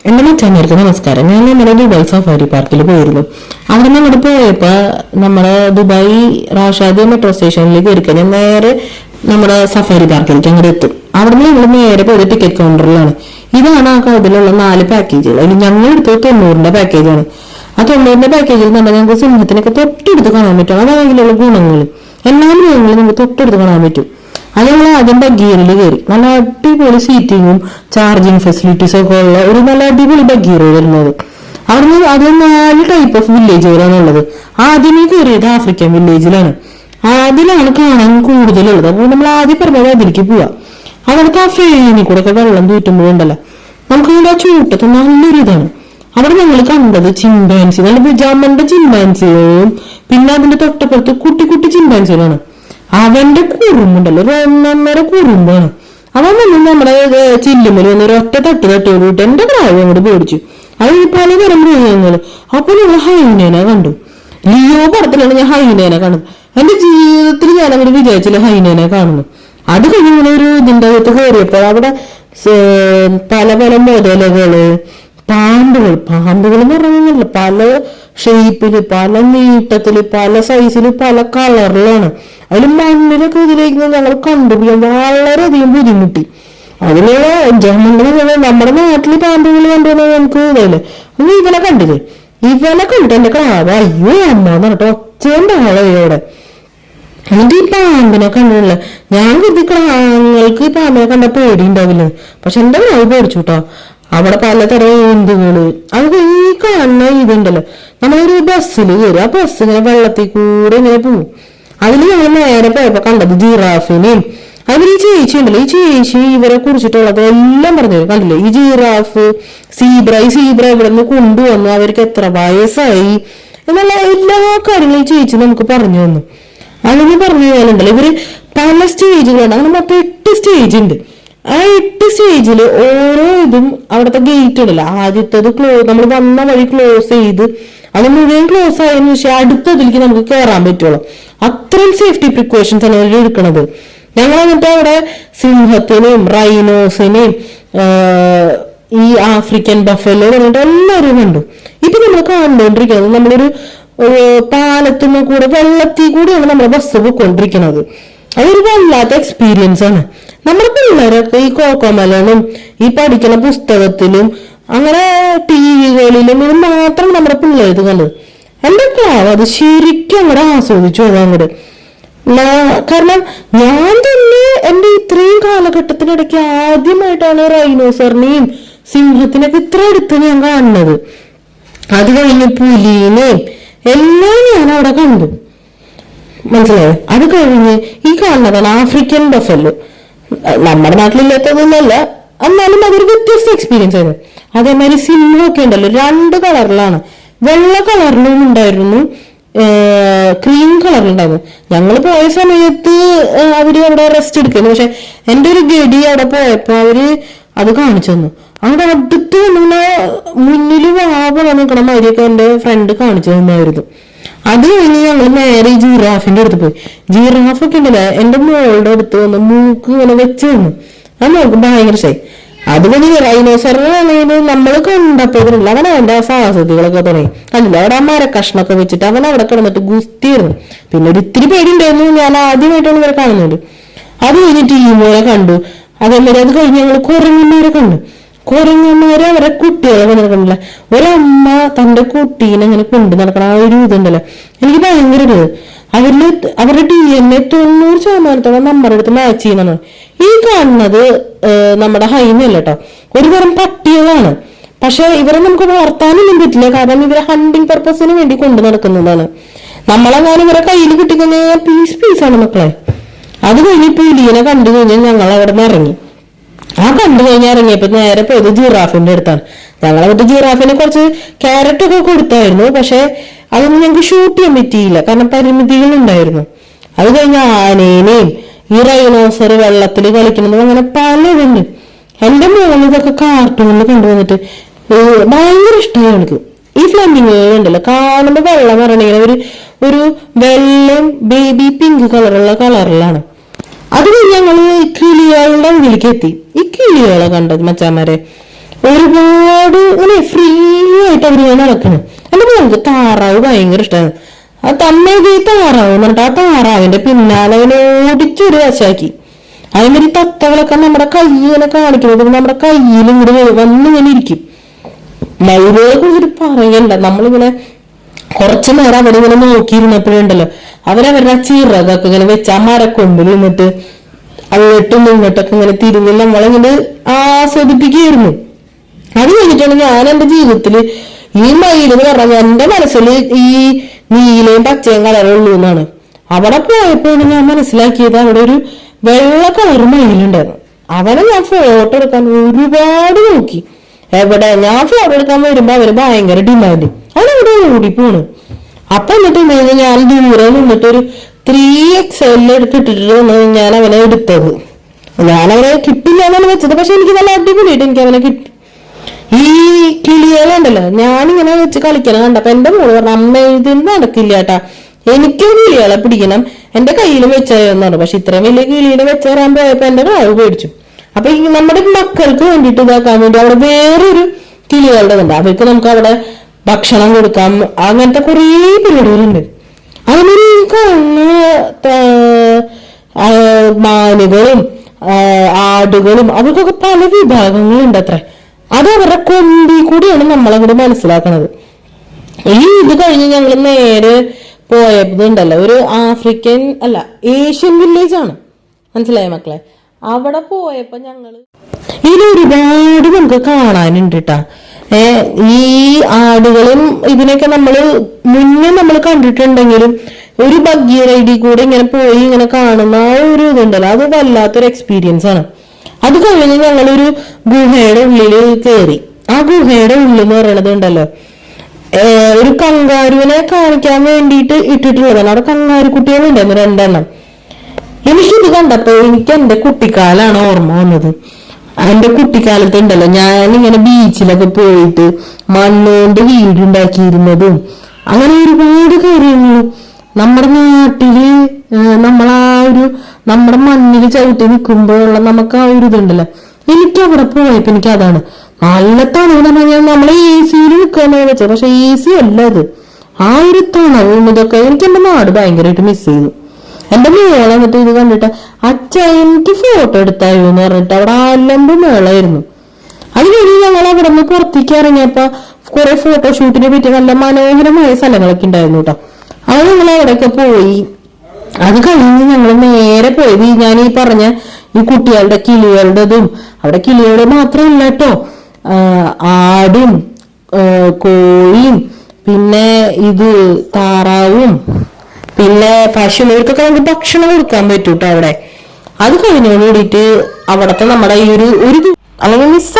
എന്റെ മച്ചാന്മാർക്ക് നമസ്കാരം. ഞാൻ നമ്മുടെ ദുബായ് സഫാരി പാർക്കിൽ പോയിരുന്നു. അവിടെ നമ്മൾ പോയപ്പോ നമ്മുടെ ദുബായ് റാഷാദി മെട്രോ സ്റ്റേഷനിൽ കയറി കഴിഞ്ഞാൽ നേരെ നമ്മുടെ സഫാരി പാർക്കിലേക്ക് അങ്ങോട്ട് എത്തും. അവിടെ നിന്ന് ഞങ്ങൾ നേരെ പോയത് ടിക്കറ്റ് കൗണ്ടറിലാണ്. ഇതാണ് ആ കൗണ്ടിലുള്ള 4 പാക്കേജുകൾ. അതിൽ ഞങ്ങൾ എടുത്തത് 90ന്റെ പാക്കേജാണ്. ആ 90ന്റെ പാക്കേജിൽ നമ്മൾ ഞങ്ങൾക്ക് സിംഹത്തിനൊക്കെ തൊട്ടടുത്ത് കാണാൻ പറ്റും. അതാണെങ്കിലുള്ള ഗുണങ്ങൾ എല്ലാ മൃഗങ്ങളും നമുക്ക് തൊട്ടടുത്ത് കാണാൻ പറ്റും. അത് ഞങ്ങൾ ആദ്യം ബഗീറിൽ കയറി. നല്ല അടിപൊളി സീറ്റിങ്ങും ചാർജിങ് ഫെസിലിറ്റീസും ഒക്കെ ഉള്ള ഒരു നല്ല അടിപൊളി ബഗീർ വരുന്നത്. അവിടുന്ന് അത് 4 ടൈപ്പ് ഓഫ് വില്ലേജുകളാണ് ഉള്ളത്. ആദ്യമേ കയറിയത് ആഫ്രിക്കൻ വില്ലേജിലാണ്. അതിലാണ് കാണാൻ കൂടുതലുള്ളത്. അപ്പോൾ നമ്മൾ ആദ്യം പറഞ്ഞത് അതിലേക്ക് പോവാം. അവിടുത്തെ ആ ഫേനി കൂടെ ഒക്കെ വെള്ളം തൂറ്റുമ്പോഴുണ്ടല്ലോ നമുക്ക് ആ ചൂട്ടത്ത് നല്ലൊരു ഇതാണ്. അവിടെ ഞങ്ങൾ കണ്ടത് ചിമ്പാൻസി, നല്ല വിജാമന്റെ ചിമ്പാൻസികളും പിന്നെ അതിന്റെ തൊട്ടപ്പുറത്ത് കുട്ടി കുട്ടി ചിമ്പാൻസികളാണ്. അവന്റെ കുറുമ്പുണ്ടല്ലോ, ഒരു 1.5 കുറുമ്പാണ്. അവൻ വന്ന് നമ്മുടെ ചില്ലുമ്മൽ വന്ന് ഒരു ഒറ്റ തട്ടിയോട്ട് എന്റെ പ്രായം അങ്ങോട്ട് പേടിച്ചു. അത് പലതരം മൃഗങ്ങൾ. അപ്പൊ ഞങ്ങൾ ഹൈനേനെ കണ്ടു. ലിയോ പടത്തിലാണ് ഞാൻ ഹൈനേനെ കാണുന്നത്. എന്റെ ജീവിതത്തിൽ ഞാൻ അങ്ങോട്ട് വിചാരിച്ചില്ല ഹൈനേനെ കാണുന്നു. അത് കഴിഞ്ഞ ഒരു ഇതിന്റെ അകത്ത് കയറിയപ്പോൾ അവിടെ പല പല മുതലകള്, പാമ്പുകൾ എന്ന് പറഞ്ഞാൽ പല ഷേപ്പില്, പല നീട്ടത്തില്, പല സൈസില്, പല കളറിലാണ്. അതിൽ മണ്ണിലൊക്കെ ഇതിലേക്ക് ഞങ്ങൾ കണ്ടുപിടിക്കാൻ വളരെയധികം ബുദ്ധിമുട്ടി. അതിനുള്ള ജന്മ നമ്മുടെ നാട്ടില് പാമ്പുകൾ കണ്ടുവന്നാൽ നമുക്ക് ഇതല്ലേ ഒന്ന് ഇവനെ കണ്ടില്ലേ, ഇവനെ കണ്ടിട്ട് എന്റെ ക്ലാവ് അയ്യോ അമ്മ എന്ന് പറഞ്ഞിട്ട് ഒച്ചേന്റെ ആളോടെ. എന്നിട്ട് ഈ പാമ്പിനെ കണ്ടില്ല. ഞാൻ കരുതിക്കളാങ്ങൾക്ക് ഈ പാമ്പിനെ കണ്ട പേടി ഉണ്ടാവില്ല. പക്ഷെ എന്റെ ക്ലാവ് പേടിച്ചു കേട്ടോ. അവിടെ പലതരം ഏന്തുകള്, അത് ഈ കാണുന്ന ഇതുണ്ടല്ലോ, നമ്മളൊരു ബസ്സിൽ കയറി. ആ ബസ് ഇങ്ങനെ വെള്ളത്തിൽ കൂടെ ഇങ്ങനെ പോവും. അതിൽ ഞങ്ങൾ നേരെ പോയപ്പോ കണ്ടത് ജിറാഫിനെയും. അതിൽ ഈ ചേച്ചി ഉണ്ടല്ലോ, ഈ ചേച്ചി ഇവരെ കുറിച്ചിട്ടുള്ളത് എല്ലാം പറഞ്ഞു കണ്ടില്ലേ. ഈ ജിറാഫ്, സീബ്ര, ഈ സീബ്ര ഇവിടെ നിന്ന് കൊണ്ടുവന്നു, അവർക്ക് എത്ര വയസ്സായി എന്നുള്ള എല്ലാ കാര്യങ്ങളും ഈ ചേച്ചി നമുക്ക് പറഞ്ഞു തന്നു. അങ്ങനെ പറഞ്ഞു കഴിഞ്ഞാലുണ്ടല്ലോ ഇവര് പല സ്റ്റേജുകളുണ്ട്. അങ്ങനെ മൊത്തം 8 സ്റ്റേജ് ഉണ്ട്. ആ 8 സ്റ്റേജില് ഓരോ ഇതും അവിടുത്തെ ഗേറ്റ് ഉണ്ടല്ലോ, ആദ്യത്തത് നമ്മൾ വന്ന വഴി ക്ലോസ് ചെയ്ത് അത് മുഴുവൻ ക്ലോസ് ആയതിനു ശേഷം അടുത്തതിലേക്ക് നമുക്ക് കയറാൻ പറ്റുള്ളൂ. അത്രയും സേഫ്റ്റി പ്രിക്കോഷൻസ് ആണ് അവർ എടുക്കുന്നത്. ഞങ്ങൾ എന്നിട്ട് അവിടെ സിംഹത്തിനെയും റൈനോസിനെയും ഈ ആഫ്രിക്കൻ ബഫലോ പറഞ്ഞിട്ട് എല്ലാവരും കണ്ടു. ഇപ്പൊ നമ്മൾ കണ്ടുകൊണ്ടിരിക്കുന്നത് നമ്മളൊരു പാലത്തുനിന്ന് കൂടെ വെള്ളത്തിൽ കൂടെയാണ് നമ്മുടെ ബസ് പോയിക്കൊണ്ടിരിക്കുന്നത്. അതൊരു വല്ലാത്ത എക്സ്പീരിയൻസ് ആണ്. നമ്മുടെ പിള്ളേരൊക്കെ ഈ കോക്കോമലനും ഈ പഠിക്കുന്ന പുസ്തകത്തിലും അങ്ങനെ ടിവികളിലും ഇത് മാത്രം നമ്മുടെ പിള്ളേർ കണ്ടത്. എന്റെ ക്ലാവ് അത് ശരിക്കും അങ്ങോട്ട് ആസ്വദിച്ചു അത് അങ്ങോട്ട്. കാരണം ഞാൻ തന്നെ എന്റെ ഇത്രയും കാലഘട്ടത്തിനിടയ്ക്ക് ആദ്യമായിട്ടാണ് റൈനോസറിനെയും സിംഹത്തിനൊക്കെ ഇത്ര അടുത്ത് ഞാൻ കാണുന്നത്. അത് കഴിഞ്ഞ് പുലിനെയും എല്ലാം ഞാൻ അവിടെ കണ്ടു, മനസ്സിലായോ. അത് കഴിഞ്ഞ് ഈ കാണുന്നതാണ് ആഫ്രിക്കൻ ബഫല്ലോ. നമ്മുടെ നാട്ടിലില്ലാത്തതൊന്നുമല്ല, എന്നാലും അതൊരു വ്യത്യസ്ത എക്സ്പീരിയൻസ് ആയിരുന്നു. അതേമാതിരി സിംഹമൊക്കെ ഉണ്ടല്ലോ, 2 കളറിലാണ്. വെള്ള കളറിലും ഉണ്ടായിരുന്നു, ക്രീം കളറിലുണ്ടായിരുന്നു. ഞങ്ങൾ പോയ സമയത്ത് അവര് അവിടെ റെസ്റ്റ് എടുക്കുന്നു. പക്ഷെ എന്റെ ഒരു ഗഡി അവിടെ പോയപ്പോ അവര് അത് കാണിച്ചു തന്നു. അവിടെ അടുത്ത് വന്നിങ്ങനെ മുന്നിൽ വാവ നിൽക്കണ മാതിരിയൊക്കെ എന്റെ ഫ്രണ്ട് കാണിച്ചു തന്നായിരുന്നു. അത് കഴിഞ്ഞ് ഞങ്ങൾ നേരെ ഈ ജിറാഫിന്റെ അടുത്ത് പോയി. ജിറാഫൊക്കെ ഉണ്ടല്ലോ എന്റെ മോളുടെ അടുത്ത് വന്ന് മൂക്ക് ഇങ്ങനെ വെച്ച് തന്നു. ആ മോൾക്ക് ഭയങ്കര ഇഷ്ടമായി. അത് കഴിഞ്ഞ് റൈനോസറിനാണെങ്കിൽ നമ്മൾ കണ്ടപ്പോഴല്ല അവൻ അവന്റെ സാഹസതികളൊക്കെ തുടങ്ങി. കണ്ടില്ല അവിടെ ആ മരക്കഷ്ണൊക്കെ വെച്ചിട്ട് അവൻ അവിടെ കിടന്നിട്ട് ഗുസ്തിയായിരുന്നു. പിന്നെ ഒരു ഇത്തിരി പേടിയുണ്ടായിരുന്നു. ഞാൻ ആദ്യമായിട്ടാണ് ഇവരെ കാണുന്നത്. അത് കഴിഞ്ഞ് ടീമോനെ കണ്ടു. അതേമാതിരി അത് കഴിഞ്ഞ് ഞങ്ങൾ കുരങ്ങന്മാരെ കണ്ടു. കുരങ്ങന്മാരെ അവരെ കുട്ടികളെ കണ്ടില്ല. ഒരമ്മ തന്റെ കുട്ടീനെ ഇങ്ങനെ കൊണ്ടു നടക്കണം. ആ ഒരു ഇതുണ്ടല്ലോ, എനിക്ക് ഭയങ്കര ഇത്. അവരുടെ DNA 90% നമ്മുടെ അടുത്ത് മാച്ച് ചെയ്യുന്നതാണ്. ഈ കാണുന്നത് നമ്മുടെ ഹൈനല്ല കേട്ടോ, ഒരു തരം പട്ടികളാണ്. പക്ഷെ ഇവരെ നമുക്ക് വളർത്താനൊന്നും പറ്റില്ല, കാരണം ഇവരെ ഹണ്ടിങ് പർപ്പസിന് വേണ്ടി കൊണ്ടു നടക്കുന്നതാണ്. നമ്മളെങ്ങാനും ഇവരെ കയ്യിൽ കിട്ടിക്കഴിഞ്ഞാൽ പീസാണ് മക്കളെ. അത് കഴിഞ്ഞ് പുലിയെ കണ്ടു കഴിഞ്ഞാൽ ഞങ്ങൾ അവിടെ നിന്ന് ഇറങ്ങി. ആ കണ്ടു കഴിഞ്ഞാൽ ഇറങ്ങിയപ്പോ നേരെ പോയത് ജിറാഫിന്റെ അടുത്താണ്. ഞങ്ങളവിടുത്തെ ജിറാഫിന് കുറച്ച് ക്യാരറ്റ് ഒക്കെ കൊടുത്തായിരുന്നു. പക്ഷെ അതൊന്നും ഞങ്ങൾക്ക് ഷൂട്ട് ചെയ്യാൻ പറ്റിയില്ല, കാരണം പരിമിതികൾ ഉണ്ടായിരുന്നു. അത് കഴിഞ്ഞ ആനേനെയും ഈ റൈനോസർ വെള്ളത്തിൽ കളിക്കുന്നത് അങ്ങനെ പലതുണ്ട്. എന്റെ മോളിൽ ഇതൊക്കെ കാർട്ടൂണിൽ കൊണ്ടുവന്നിട്ട് ഭയങ്കര ഇഷ്ടമായി എനിക്ക്. ഈ ഫ്ലമിങ്ങുകൾ ഉണ്ടല്ലോ, കാണുമ്പോ വെള്ളം ഇറങ്ങിയ ഒരു വെള്ളം ബേബി പിങ്ക് കളറിലാണ്. അത് ഞങ്ങള് കിളികളുടെ ഉള്ളിലേക്ക് എത്തി. ഈ കിളികളെ കണ്ടത് മച്ചാമാരെ ഒരുപാട് ഇങ്ങനെ നടക്കുന്നു. എന്റെ മോൾക്ക് താറാവ് ഭയങ്കര ഇഷ്ടമാണ്. ആ തമ്മേത് താറാവ് എന്നിട്ട് ആ താറാവിന്റെ പിന്നാലെ അവനെ ഓടിച്ചൊരു വശാക്കി. അതേമാതിരി തത്തകളൊക്കെ നമ്മുടെ കയ്യിനെ കാണിക്കുന്നത് നമ്മുടെ കയ്യിൽ ഇങ്ങോട്ട് വന്നിങ്ങനെ ഇരിക്കും. മയിലുകളെ കുറിച്ചിട്ട് പറയണ്ട. നമ്മളിങ്ങനെ കുറച്ചു നേരം അവിടെ ഇങ്ങനെ നോക്കിയിരുന്നപ്പോഴുണ്ടല്ലോ അവരവരുടെ ചിറകൊക്കെ ഇങ്ങനെ വെച്ച് ആ മരക്കൊമ്പിൽ നിന്നിട്ട് അങ്ങോട്ടും ഇങ്ങോട്ടൊക്കെ ഇങ്ങനെ തിരിഞ്ഞ് നമ്മളിങ്ങനെ ആസ്വദിപ്പിക്കുകയായിരുന്നു. അത് കഴിഞ്ഞിട്ടാണ് ഞാൻ എന്റെ ജീവിതത്തില് ഈ മയിലെന്ന് പറഞ്ഞാൽ എന്റെ മനസ്സിൽ ഈ നീലയും പച്ചയും കളറുള്ളൂ എന്നാണ്. അവിടെ പോയപ്പോഴാണ് ഞാൻ മനസ്സിലാക്കിയത് അവിടെ ഒരു വെള്ള കളർ മയിലുണ്ടായിരുന്നു. അവനെ ഞാൻ ഫോട്ടോ എടുക്കാൻ ഒരുപാട് നോക്കി. എവിടെ ഞാൻ ഫോട്ടോ എടുക്കാൻ വരുമ്പോ അവന് ഭയങ്കര ഡിമാൻഡ്. അവനവിടെ ഓടിപ്പോണ്. അപ്പൊ എന്നിട്ട് ഞാൻ ദൂരെ നിന്നിട്ട് ഒരു 3XL ഇട്ടിട്ട് ഞാൻ അവനെ എടുത്തത്. ഞാനവനെ കിട്ടില്ല എന്നാണ് വെച്ചത്. പക്ഷെ എനിക്ക് നല്ല അടിപൊളിയായിട്ട് എനിക്ക് അവനെ കിട്ടി. ഈ കിളികളുണ്ടല്ലോ ഞാനിങ്ങനെ വെച്ച് കളിക്കണം കണ്ടപ്പോ എന്റെ മോള് പറഞ്ഞു അമ്മ ഇതൊന്നും നടക്കില്ല കേട്ടാ, എനിക്കും കിളികളെ പിടിക്കണം, എന്റെ കയ്യിലും വെച്ചായിരുന്നു. പക്ഷെ ഇത്രയും വലിയ കിളിയുടെ വെച്ച് തരാൻ പോയപ്പോ എന്റെ കാവ് പേടിച്ചു. അപ്പൊ ഈ നമ്മുടെ മക്കൾക്ക് വേണ്ടിയിട്ട് ഇതാക്കാൻ വേണ്ടി അവിടെ വേറൊരു കിളികളുടെ ഉണ്ട്. അവർക്ക് നമുക്ക് അവിടെ ഭക്ഷണം കൊടുക്കാം. അങ്ങനത്തെ കുറേ പരിപാടികളുണ്ട്. അതിനൊരു മാനുകളും ആടുകളും അവർക്കൊക്കെ പല വിഭാഗങ്ങളുണ്ട് അത്ര. അത് അവരുടെ കൊമ്പി കൂടിയാണ് നമ്മളങ്ങോട്ട് മനസ്സിലാക്കണത്. ഈ ഇത് കഴിഞ്ഞ് ഞങ്ങൾ നേരെ പോയതുണ്ടല്ലോ ഒരു ആഫ്രിക്കൻ അല്ല ഏഷ്യൻ വില്ലേജ് ആണ്. മനസ്സിലായ മക്കളെ? അവിടെ പോയപ്പോ ഞങ്ങള് ഇതിലൊരുപാട് നമുക്ക് കാണാനുണ്ട് കേട്ടാ. ഈ ആടുകളും ഇതിനൊക്കെ നമ്മള് മുന്നേ നമ്മൾ കണ്ടിട്ടുണ്ടെങ്കിലും ഒരു ബഗ്ഗി റൈഡിൽ കൂടെ ഇങ്ങനെ പോയി ഇങ്ങനെ കാണുന്ന ആ ഒരു ഇതുണ്ടല്ലോ അത് വല്ലാത്തൊരു എക്സ്പീരിയൻസ് ആണ്. അത് കഴിഞ്ഞ് ഞങ്ങളൊരു ഗുഹയുടെ ഉള്ളില് കയറി. ആ ഗുഹയുടെ ഉള്ളിൽ എന്ന് പറയണത് ഉണ്ടല്ലോ ഒരു കങ്കാരുവിനെ കാണിക്കാൻ വേണ്ടിയിട്ട് ഇട്ടിട്ടുള്ളതാണ്. അവിടെ കങ്കാരു കുട്ടികളുണ്ടായിരുന്നു 2 എണ്ണം. എനിക്കിത് കണ്ടപ്പോ എനിക്ക് എന്റെ കുട്ടിക്കാലാണ് ഓർമ്മ വന്നത്. എന്റെ കുട്ടിക്കാലത്ത് ഉണ്ടല്ലോ ഞാനിങ്ങനെ ബീച്ചിലൊക്കെ പോയിട്ട് മണ്ണുകൊണ്ട് വീടുണ്ടാക്കിയിരുന്നതും അങ്ങനെ ഒരുപാട് കാര്യങ്ങളും നമ്മുടെ നാട്ടില് നമ്മുടെ മണ്ണിൽ ചവിട്ടി നിൽക്കുമ്പോഴുള്ള നമുക്ക് ആ ഒരു ഇതുണ്ടല്ലോ. എനിക്ക് അവിടെ പോയപ്പോ എനിക്ക് അതാണ് നല്ല തണവ് പറഞ്ഞാൽ നമ്മളെ AC നിൽക്കാന്ന് വെച്ചത്. പക്ഷെ AC അല്ല അത്. ആ ഒരു തണവും ഇതൊക്കെ എനിക്ക് എന്റെ നാട് ഭയങ്കരമായിട്ട് മിസ് ചെയ്തു. എന്റെ മോളെ എന്നിട്ട് ഇത് കണ്ടിട്ട് അച്ഛ എനിക്ക് ഫോട്ടോ എടുത്തായോ എന്ന് പറഞ്ഞിട്ട് അവിടെ അലമ്പ് മേളായിരുന്നു. അത് കഴിഞ്ഞ് ഞങ്ങൾ അവിടെ നിന്ന് പുറത്തേക്ക് ഇറങ്ങിയപ്പോ കുറെ ഫോട്ടോഷൂട്ടിനെ പറ്റി നല്ല മനോഹരമായ സ്ഥലങ്ങളൊക്കെ ഉണ്ടായിരുന്നു കേട്ടോ. അത് ഞങ്ങൾ അവിടെയൊക്കെ പോയി. അത് കഴിഞ്ഞ് ഞങ്ങൾ നേരെ പോയി ഞാൻ ഈ പറഞ്ഞ ഈ കുട്ടികളുടെ കിളികളുടെതും അവിടെ കിളികളുടെ മാത്രമല്ല കേട്ടോ, ആടും കോഴിയും പിന്നെ ഇത് താറാവും പിന്നെ പശുവിനവർക്കൊക്കെ നമുക്ക് ഭക്ഷണം കൊടുക്കാൻ പറ്റൂട്ടോ അവിടെ. അത് കഴിഞ്ഞോട് കൂടിയിട്ട് അവിടത്തെ നമ്മുടെ ഈ ഒരു അല്ലെങ്കിൽ മിസ്